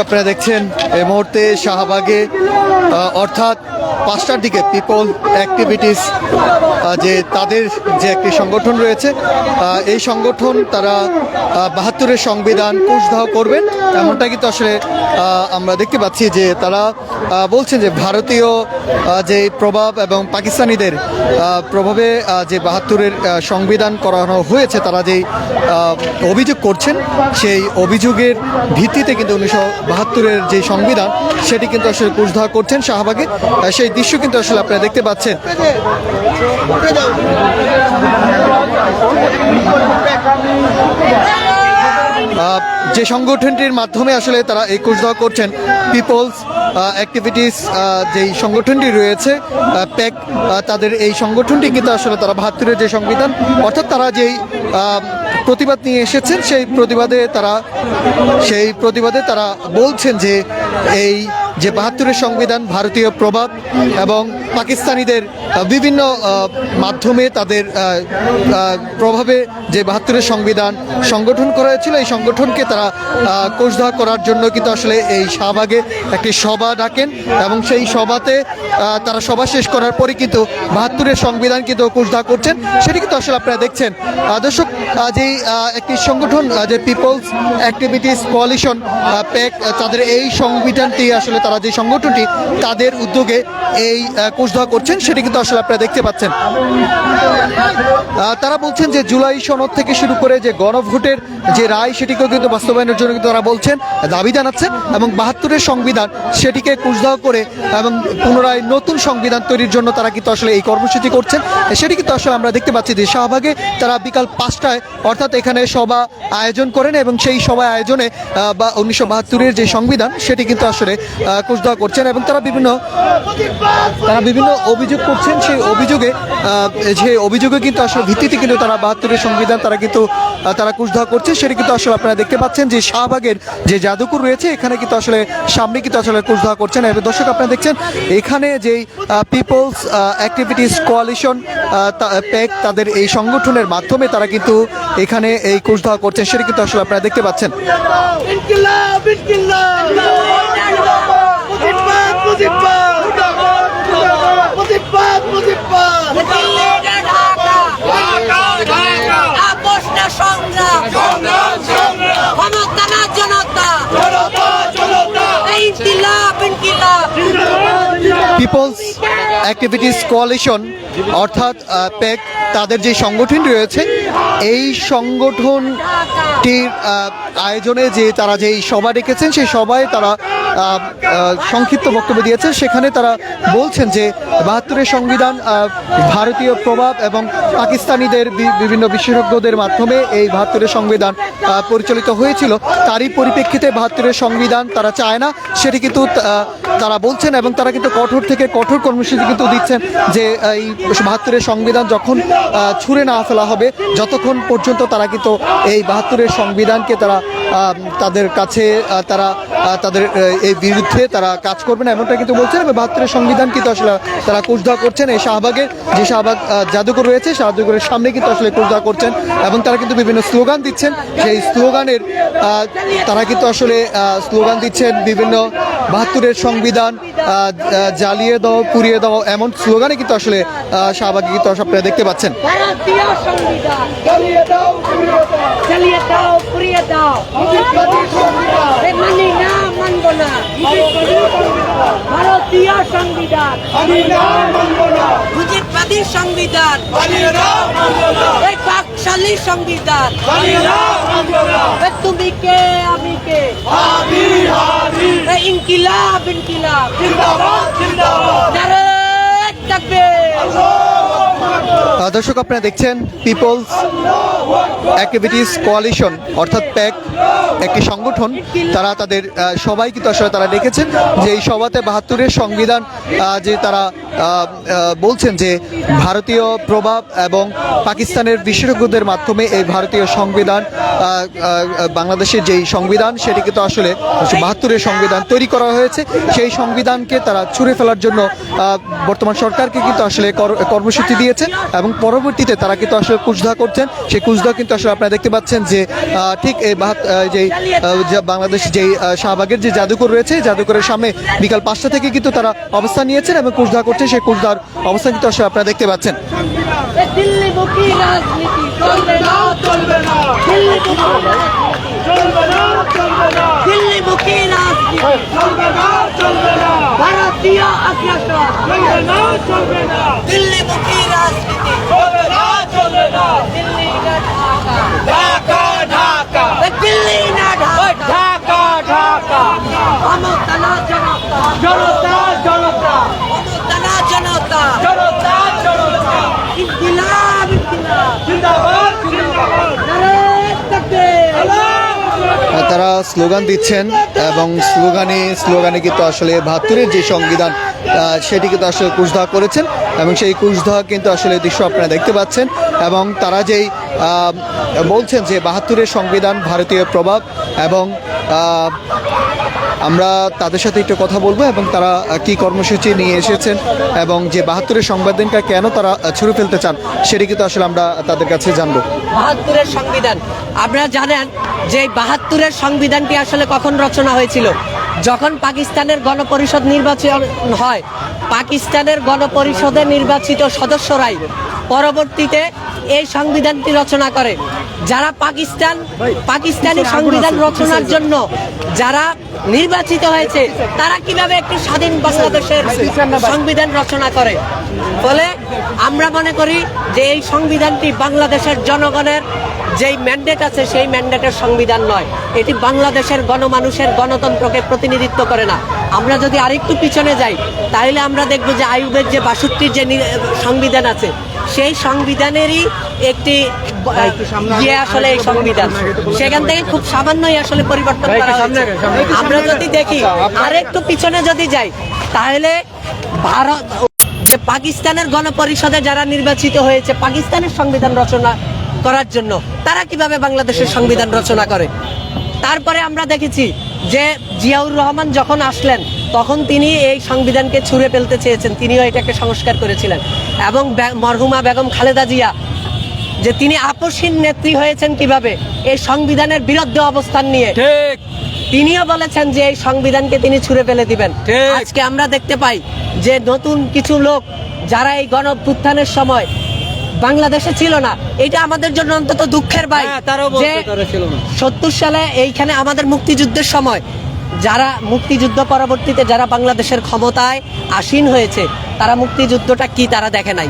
আপনারা দেখছেন এই মুহূর্তে শাহবাগে অর্থাৎ 5টার দিকে পিপল অ্যাক্টিভিটিস যে তাদের যে একটি সংগঠন রয়েছে, এই সংগঠন তারা 72-এর সংবিধান কোষদাহ করবেন, এমনটা কিন্তু আসলে আমরা দেখতে পাচ্ছি যে তারা বলছেন যে ভারতীয় যে প্রভাব এবং পাকিস্তানিদের প্রভাবে যে 72-এর সংবিধান করানো হয়েছে, তারা যেই অভিযোগ করছেন সেই অভিযোগের ভিত্তিতে কিন্তু 1972-এর যে সংবিধান সেটি কিন্তু আসলে কোষদাহ করছেন শাহবাগে। সেই দৃশ্য কিন্তু আসলে আপনারা দেখতে পাচ্ছেন। যে সংগঠনটির মাধ্যমে আসলে তারা এই কোষদাহ করছেন, পিপলস অ্যাক্টিভিটিস যেই সংগঠনটি রয়েছে প্যাক, তাদের এই সংগঠনটি কিন্তু আসলে তারা 72-এর যে সংবিধান অর্থাৎ তারা যেই প্রতিবাদ নিয়ে এসেছেন সেই প্রতিবাদে তারা বলছেন যে এই যে 72-এর সংবিধান ভারতীয় প্রভাব এবং পাকিস্তানিদের বিভিন্ন মাধ্যমে তাদের প্রভাবে যে 72-এর সংবিধান সংগঠন করা হয়েছিল, এই সংগঠনকে তারা কোষদাহ করার জন্য কিন্তু আসলে এই শাহবাগে একটি সভা ডাকেন এবং সেই সভাতে তারা সভা শেষ করার পরে কিন্তু 72-এর সংবিধান কিন্তু কোষদাহ করছেন। সেটি কিন্তু আসলে আপনারা দেখছেন। দর্শক, যেই একটি সংগঠন যে পিপলস অ্যাক্টিভিটিস কোয়ালিশন প্যাক, তাদের এই সংবিধানটি আসলে তারা যে সংগঠনটি তাদের উদ্যোগে এই কোষদাহ করছেন সেটি কিন্তু আসলে আপনারা দেখতে পাচ্ছেন। তারা বলছেন যে জুলাই সনদ থেকে শুরু করে যে গণভোটের যে রায় সেটিকেও কিন্তু বাস্তবায়নের জন্য কিন্তু তারা বলছেন, দাবি জানাচ্ছেন এবং 72-এর সংবিধান সেটিকে কোষদাহ করে এবং পুনরায় নতুন সংবিধান তৈরির জন্য তারা কিন্তু আসলে এই কর্মসূচি করছেন। সেটি কিন্তু আসলে আমরা দেখতে পাচ্ছি যে শাহবাগে তারা বিকাল 5টায় অর্থাৎ এখানে সভা আয়োজন করেন এবং সেই সভা আয়োজনে 1972-এর যে সংবিধান সেটি কিন্তু আসলে কোষদাহ করছেন এবং তারা বিভিন্ন অভিযোগ করছেন। সেই অভিযোগে কিন্তু আসলে ভিত্তিতে কিন্তু তারা 72-এর সংবিধান তারা কোষদাহ করছে। সেটি কিন্তু আসলে আপনারা দেখতে পাচ্ছেন যে শাহবাগের যে জাদুঘর রয়েছে এখানে কিন্তু আসলে সামনে কিন্তু আসলে কোষদাহ করছেন। এবং দর্শক, আপনারা দেখছেন এখানে যেই পিপলস অ্যাক্টিভিটিস কোয়ালিশন প্যাক, তাদের এই সংগঠনের মাধ্যমে তারা কিন্তু এখানে এই কোষদাহ করছেন, সেটি কিন্তু আসলে আপনারা দেখতে পাচ্ছেন। পিপলস অ্যাক্টিভিটিস কোয়ালিশন অর্থাৎ প্যাক, তাদের যে সংগঠনটি রয়েছে এই সংগঠনটির আয়োজনে যে তারা যেই সভা ডেকেছেন সেই সভায় তারা সংক্ষিপ্ত বক্তব্য দিয়েছেন। সেখানে তারা বলছেন যে 72-এর সংবিধান ভারতীয় প্রভাব এবং পাকিস্তানিদের বিভিন্ন বিশেষজ্ঞদের মাধ্যমে এই 72-এর সংবিধান পরিচালিত হয়েছিল, তারই পরিপ্রেক্ষিতে 72-এর সংবিধান তারা চায় না, সেটি কিন্তু তারা বলছেন এবং তারা কিন্তু কঠোর থেকে কঠোর কর্মসূচি কিন্তু দিচ্ছেন যে এই 72-এর সংবিধান যখন ছুঁড়ে না ফেলা হবে, যতক্ষণ পর্যন্ত তারা কিন্তু এই 72-এর সংবিধানকে তারা তাদের কাছে তাদের এই বিরুদ্ধে তারা কাজ করবে না, এমনটা কিন্তু বলছেন। এবং 72-এর সংবিধান কিন্তু আসলে তারা কোষদাহ করছেন এই শাহবাগের যে শাহবাগ জাদুঘর রয়েছে, জাদুঘরের সামনে কিন্তু আসলে কোষদাহ করছেন এবং তারা কিন্তু বিভিন্ন স্লোগান দিচ্ছেন। সেই স্লোগানের তারা কিন্তু আসলে স্লোগান দিচ্ছেন বিভিন্ন 72-এর সংবিধান জ্বালিয়ে দাও, পুড়িয়ে দাও, এমন স্লোগানে কিন্তু আসলে শাহবাগে কিন্তু আপনারা দেখতে পাচ্ছেন। ভারতীয় সংবিধান, মুজিববাদী সংবিধান, এই পাকশালী সংবিধান, তুমি কে আমি কে, ইনকিলাব ইনকিলাব, নারে তাকবীর। দর্শক, আপনারা দেখছেন পিপলস অ্যাক্টিভিটিস কোয়ালিশন অর্থাৎ প্যাক, একটি সংগঠন, তারা তাদের সবাই কিন্তু আসলে তারা ডেকেছেন যে এই সভাতে 72-এর সংবিধান যে তারা বলছেন যে ভারতীয় প্রভাব এবং পাকিস্তানের বিশেষজ্ঞদের মাধ্যমে এই ভারতীয় সংবিধান বাংলাদেশের যেই সংবিধান সেটি কিন্তু আসলে 72-এর সংবিধান তৈরি করা হয়েছে, সেই সংবিধানকে তারা ছুঁড়ে ফেলার জন্য বর্তমান সরকারকে কিন্তু আসলে কর্মসূচি দিয়েছে। এবং পরবর্তীতে তারা কিন্তু আসলে কুচদা করছেন। সেই কুচদা কিন্তু আসলে আপনারা দেখতে পাচ্ছেন যে ঠিক এই যে বাংলাদেশ যেই শাহবাগের যে জাদুঘর রয়েছে, জাদুঘরের সামনে বিকাল 5টা থেকে কিন্তু তারা অবস্থান নিয়েছেন এবং কুচদা করছে। সেই কুচদার অবস্থান কিন্তু আসলে আপনারা দেখতে পাচ্ছেন। দিল্লিমুখী রাজনীতি চলবে না, চলবে না। দিল্লিমুখী রাজনীতি চলবে না, চলবে না। ভারতীয় আগ্রাসন চলবে না, চলবে না। দিল্লিমুখী রাজনীতি চলবে না, চলবে না। দিল্লি না ঢাকা, ঢাকা, ঢাকা। দিল্লি না ঢাকা, ঢাকা, ঢাকা। ক্ষমতা না জনতা, জনতা, জনতা। ক্ষমতা না জনতা, জনতা, জনতা। ইনকিলাব, ইনকিলাব, জিন্দাবাদ, জিন্দাবাদ। নারে তাকবীর, তারা স্লোগান দিচ্ছেন এবং স্লোগানে কিন্তু আসলে 72-এর যে সংবিধান সেটি কিন্তু আসলে কুচদা করেছেন এবং সেই কুচদা কিন্তু আসলে দৃশ্য আপনারা দেখতে পাচ্ছেন। এবং তারা যেই বলছেন যে 72-এর সংবিধান ভারতীয় প্রভাব এবং আমরা তাদের সাথে একটু কথা বলবো এবং তারা কি কর্মসূচি নিয়ে এসেছেন এবং যে 72-এর সংবিধানটা কেন তারা ছুঁড়ে ফেলতে চান সেটি কিন্তু আসলে আমরা তাদের কাছে জানবো। 72-এর সংবিধান, আপনারা জানেন যে 72-এর সংবিধানটি আসলে কখন রচনা হয়েছিল? যখন পাকিস্তানের গণপরিষদ নির্বাচন হয়, পাকিস্তানের গণপরিষদে নির্বাচিত সদস্যরাই পরবর্তীতে এই সংবিধানটি রচনা করে। যারা পাকিস্তানি সংবিধান রচনার জন্য যারা নির্বাচিত হয়েছে তারা কিভাবে একটি স্বাধীন বাংলাদেশের সংবিধান রচনা করে? ফলে আমরা মনে করি যে এই সংবিধানটি বাংলাদেশের জনগণের যেই ম্যান্ডেট আছে সেই ম্যান্ডেটের সংবিধান নয়। এটি বাংলাদেশের গণমানুষের গণতন্ত্রকে প্রতিনিধিত্ব করে না। আমরা যদি আরেকটু পিছনে যাই তাহলে আমরা দেখব যে আইয়ুবের যে 62-র যে সংবিধান আছে সেই সংবিধানেরই একটি আসলে এই সংবিধান সেখান থেকে খুব সামান্যই আসলে পরিবর্তন করা হয়েছে। আমরা যদি দেখি আরেকটু পিছনে যদি যাই তাহলে ভারত যে পাকিস্তানের গণপরিষদে যারা নির্বাচিত হয়েছে পাকিস্তানের সংবিধান রচনা করার জন্য, তারা কিভাবে বাংলাদেশের সংবিধান রচনা করে? তারপরে আমরা দেখেছি যে জিয়াউর রহমান যখন আসলেন তখন তিনি এই সংবিধানকে ছুঁড়ে ফেলতে চেয়েছেন, তিনিও এটাকে সংস্কার করেছিলেন। এবং মরহুমা বেগম খালেদা জিয়া যে তিনি আপসহীন নেত্রী হয়েছেন কিভাবে এই সংবিধানের বিরুদ্ধে অবস্থান নিয়ে, তিনিও বলেছেন যে এই সংবিধানকে তিনি ছুঁড়ে ফেলে দিবেন। আজকে আমরা দেখতে পাই যে নতুন কিছু লোক যারা এই গণঅভ্যুত্থানের সময় বাংলাদেশে ছিল না, এটা আমাদের জন্য অন্তত দুঃখের ভাই যে 70 সালে এইখানে আমাদের মুক্তিযুদ্ধের সময় যারা মুক্তিযুদ্ধ পরবর্তীতে যারা বাংলাদেশের ক্ষমতায় আসীন হয়েছে তারা মুক্তিযুদ্ধটা কি তারা দেখে নাই।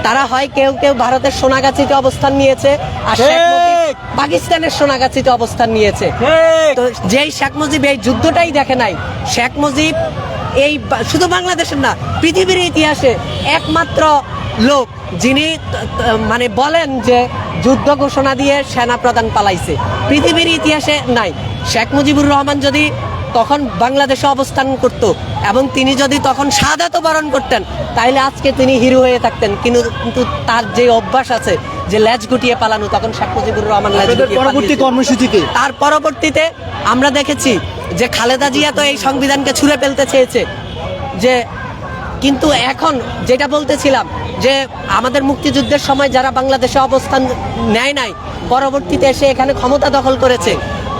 তারা হয় কেউ কেউ ভারতের সোনাগাছিতে অবস্থান নিয়েছে আর শেখ মুজিব পাকিস্তানের সোনাগাছিতে অবস্থান নিয়েছে। তো যেই শেখ মুজিব এই যুদ্ধটাই দেখে নাই, শেখ মুজিব এই শুধু বাংলাদেশের না পৃথিবীর ইতিহাসে একমাত্র লোক যিনি মানে বলেন যে যুদ্ধ ঘোষণা দিয়ে সেনা প্রধান পালাইছে, পৃথিবীর ইতিহাসে নাই। শেখ মুজিবুর রহমান যদি তখন বাংলাদেশে অবস্থান করত এবং তিনি যদি তখন শাহাদাত বরণ করতেন তাহলে আজকে তিনি হিরো হয়ে থাকতেন। কিন্তু তার যে অভ্যাস আছে যে লেজ গুটিয়ে পালানো, তখন শেখ মুজিবুর রহমান লেজ গুটিয়ে পরবর্তী কর্মসূচিতে তার পরবর্তীতে আমরা দেখেছি যে খালেদা জিয়া তো এই সংবিধানকে ছুঁড়ে ফেলতে চেয়েছে যে, কিন্তু এখন যেটা বলতেছিলাম যে আমাদের মুক্তিযুদ্ধের সময় যারা বাংলাদেশে অবস্থান নেয় নাই পরবর্তীতে এসে এখানে ক্ষমতা দখল করেছে,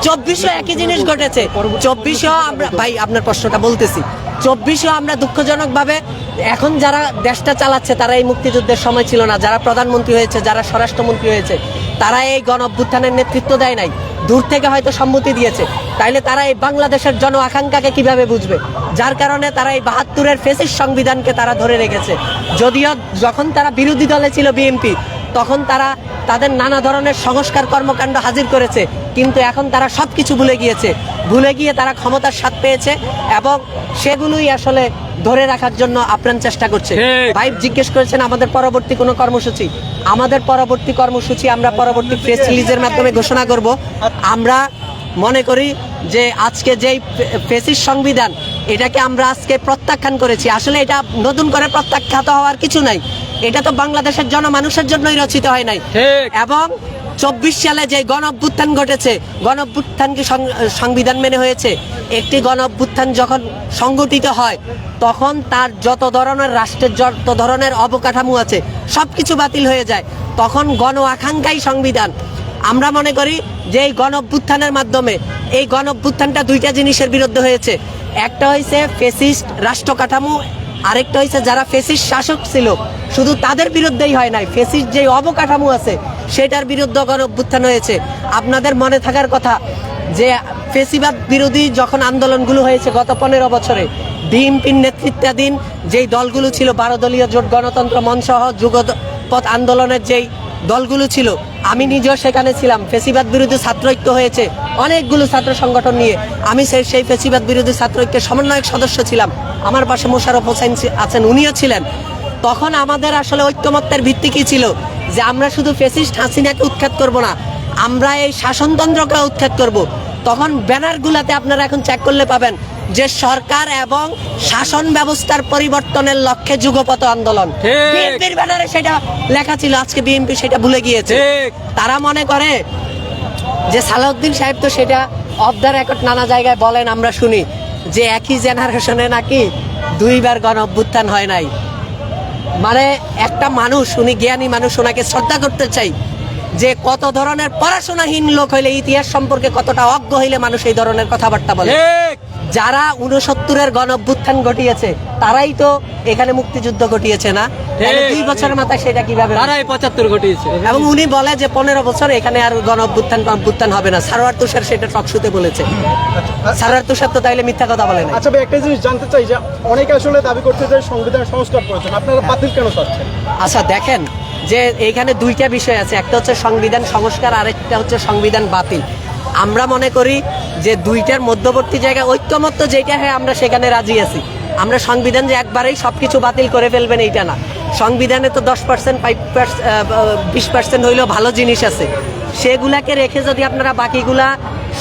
2400 একই জিনিস ঘটেছে। 2400 আমরা ভাই আপনার প্রশ্নটা বলতেছি, 2400 আমরা দুঃখজনকভাবে এখন যারা দেশটা চালাচ্ছে তারা এই মুক্তিযুদ্ধের সময় ছিল না, যারা প্রধানমন্ত্রী হয়েছে যারা স্বরাষ্ট্রমন্ত্রী হয়েছে তারা এই গণ অভ্যুত্থানের নেতৃত্ব দেয় নাই, দূর থেকে হয়তো সম্মতি দিয়েছে। তাইলে তারা এই বাংলাদেশের জন আকাঙ্ক্ষাকে কিভাবে বুঝবে? যার কারণে তারা এই 72-এর ফেসিস্ট সংবিধানকে তারা ধরে রেখেছে। যদিও যখন তারা বিরোধী দলে ছিল বিএনপি তখন তারা তাদের নানা ধরনের সংস্কার কর্মকাণ্ড হাজির করেছে, কিন্তু এখন তারা সবকিছু ভুলে গিয়ে তারা ক্ষমতার স্বাদ পেয়েছে এবং সেগুলোই আসলে ধরে রাখার জন্য আপ্রাণ চেষ্টা করছে। ভাই জিজ্ঞেস করেছেন আমাদের পরবর্তী কোনো কর্মসূচি, আমাদের পরবর্তী কর্মসূচি আমরা পরবর্তী প্রেস রিলিজের মাধ্যমে ঘোষণা করব। আমরা মনে করি যে আজকে যেই ফেসিস্ট সংবিধান এটাকে আমরা আজকে প্রত্যাখ্যান করেছি। আসলে এটা নতুন করে প্রত্যাখ্যাত হওয়ার কিছু নাই, এটা তো বাংলাদেশের জনমানুষের জন্যই রচিত হয় নাই এবং 24 সালে যে গণ অভ্যুত্থান ঘটেছে, গণ অভ্যুত্থান কি সংবিধান মেনে হয়েছে? একটি গণ অভ্যুত্থান যখন সংগঠিত হয় তখন তার যত ধরনের রাষ্ট্রের যত ধরনের অবকাঠামো আছে সবকিছু বাতিল হয়ে যায়। তখন গণ আকাঙ্ক্ষাই সংবিধান। আমরা মনে করি যে এই গণ অভ্যুত্থানের মাধ্যমে এই গণ অভ্যুত্থানটা দুইটা জিনিসের বিরুদ্ধে হয়েছে। একটা হয়েছে ফ্যাসিস্ট রাষ্ট্র কাঠামো, আরেকটা হয়েছে যারা ফ্যাসিস্ট শাসক ছিল শুধু তাদের বিরুদ্ধেই হয় নাই, ফ্যাসিস্ট যে অবকাঠামো আছে সেটার বিরুদ্ধে গণ অভ্যুত্থান হয়েছে। আপনাদের মনে থাকার কথা যে ফ্যাসিবাদ বিরোধী যখন আন্দোলনগুলো হয়েছে গত 15 বছরে, বিএনপির নেতৃত্বাধীন যেই দলগুলো ছিল 12 দলীয় জোট গণতন্ত্র মঞ্চ সহ যুগপৎ আন্দোলনের যেই দলগুলো ছিল, আমি নিজেও সেখানে ছিলাম। ফ্যাসিবাদ বিরোধী ছাত্র ঐক্য হয়েছে অনেকগুলো ছাত্র সংগঠন নিয়ে, আমি সেই ফ্যাসিবাদ বিরোধী ছাত্র ঐক্যের সমন্বয়ক সদস্য ছিলাম। আমার পাশে মোশাররফ হোসেন আছেন, উনিও ছিলেন। তখন আমাদের আসলে ঐক্যমত্যের ভিত্তি কি ছিল যে আমরা শুধু ফ্যাসিস্ট হাসিনাকে উৎখাত করব না, আমরা এই শাসনতন্ত্রকে উৎখাত করব। তখন ব্যানারগুলোতে আপনারা এখন চেক করলে পাবেন যে সরকার এবং শাসন ব্যবস্থার পরিবর্তনের লক্ষ্যে যুগপৎ আন্দোলন, বিএনপির ব্যানারে সেটা লেখা ছিল। আজকে বিএনপি সেটা ভুলে গিয়েছে। তারা মনে করে যে সালাউদ্দিন সাহেব তো সেটা অফ দ্য রেকর্ড নানা জায়গায় বলেন, আমরা শুনি যে একই জেনারেশনে নাকি দুইবার গণ অভ্যুত্থান হয় নাই। মানে একটা মানুষ, উনি জ্ঞানী মানুষ, ওনাকে শ্রদ্ধা করতে চাই যে কত ধরনের পড়াশোনাহীন লোক হইলে, ইতিহাস সম্পর্কে কতটা অজ্ঞ হইলে মানুষ এই ধরনের কথাবার্তা বলে। যারা 69-এর গণ অভ্যুত্থান ঘটিয়েছে তারাই তো এখানে মুক্তিযুদ্ধ ঘটিয়েছে না? 2 বছরের মাথায় সেটা কিভাবে? তারাই 75 ঘটিয়েছে। এবং উনি বলে যে 15 বছর এখানে আর গণ অভ্যুত্থান হবে না। সারোয়ার তুষার সেটা টকশোতে বলেছে। সারোয়ার তুষার তো তাইলে মিথ্যা কথা বলে না। আচ্ছা ভাই, একটা জিনিস জানতে চাই যে অনেকে আসলে দাবি করতে যে সংবিধান সংস্কার করেছেন, আপনারা বাতিল কেন চাচ্ছেন? আচ্ছা দেখেন যে এইখানে দুইটা বিষয় আছে, একটা হচ্ছে সংবিধান সংস্কার, আরেকটা হচ্ছে সংবিধান বাতিল। আমরা মনে করি যে দুইটার মধ্যবর্তী জায়গায় ঐক্যমত্য যেটা হয় আমরা সেখানে রাজি আছি। আমরা সংবিধান যে একবারেই সবকিছু বাতিল করে ফেলবেন এইটা না। সংবিধানে তো 10%, 20% হইলেও ভালো জিনিস আছে, সেগুলাকে রেখে যদি আপনারা বাকিগুলা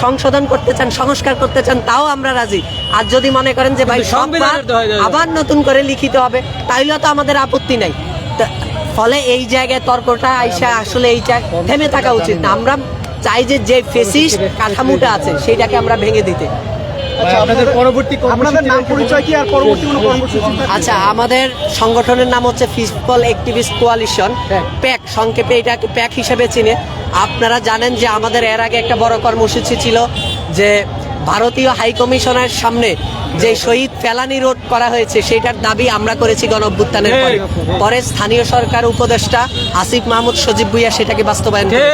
সংশোধন করতে চান, সংস্কার করতে চান, তাও আমরা রাজি। আর যদি মনে করেন যে ভাই সব আবার নতুন করে লিখিত হবে, তাইলেও তো আমাদের আপত্তি নাই। ফলে এই জায়গায় তর্কটা আইসা আসলে এইটা থেমে থাকা উচিত না। আমরা চাই যে ফেসিস্ট কাঠামোটা আছে সেটাকে আমরা ভেঙে দিতে। আচ্ছা, আমাদের সংগঠনের নাম হচ্ছে পিপল অ্যাক্টিভিস্ট কোয়ালিশন, প্যাক, সংক্ষেপে এটাকে প্যাক হিসেবে চিনে। আপনারা জানেন যে আমাদের এর আগে একটা বড় কর্মসূচি ছিল যে ভারতীয় হাই কমিশনের সামনে যে শহীদ ফেলানি রোড করা হয়েছে সেটার দাবি আমরা করেছি গণ অভ্যুত্থানের পরে স্থানীয় সরকার উপদেষ্টা আসিফ মাহমুদ সজীব ভুইয়া সেটাকে বাস্তবায়ন করে।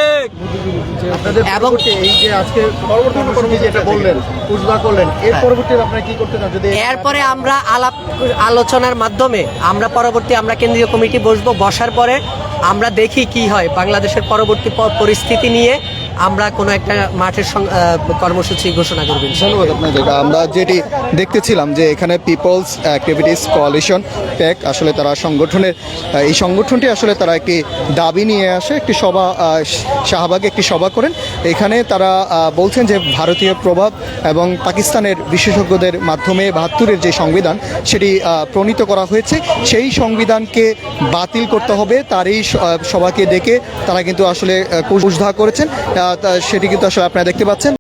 এবং এই যে আজকে পরবর্তী যেটা বললেন পুজবা করলেন, এর পরবর্তীতে আপনারা কি করতে চান? যদি এরপরে আমরা আলোচনার মাধ্যমে আমরা আমরা কেন্দ্রীয় কমিটি বসবো, বসার পরে আমরা দেখি কি হয়। বাংলাদেশের পরবর্তী পরিস্থিতি নিয়ে আমরা কোনো একটা মাঠের কর্মসূচি ঘোষণা করবেন। ধন্যবাদ আপনাদের। আমরা যেটি দেখতেছিলাম যে এখানে পিপলস অ্যাক্টিভিটিস কোয়ালিশন প্যাক, আসলে তারা সংগঠনের এই সংগঠনটি আসলে তারা একটি দাবি নিয়ে আসে, একটি সভা শাহবাগে একটি সভা করেন। এখানে তারা বলছেন যে ভারতীয় প্রভাব এবং পাকিস্তানের বিশেষজ্ঞদের মাধ্যমে 72-এর যে সংবিধান সেটি প্রণীত করা হয়েছে, সেই সংবিধানকে বাতিল করতে হবে। তারই সভাকে ডেকে তারা কিন্তু আসলে কুশধা করেছেন, সেটি কিন্তু আসলে আপনারা দেখতে পাচ্ছেন।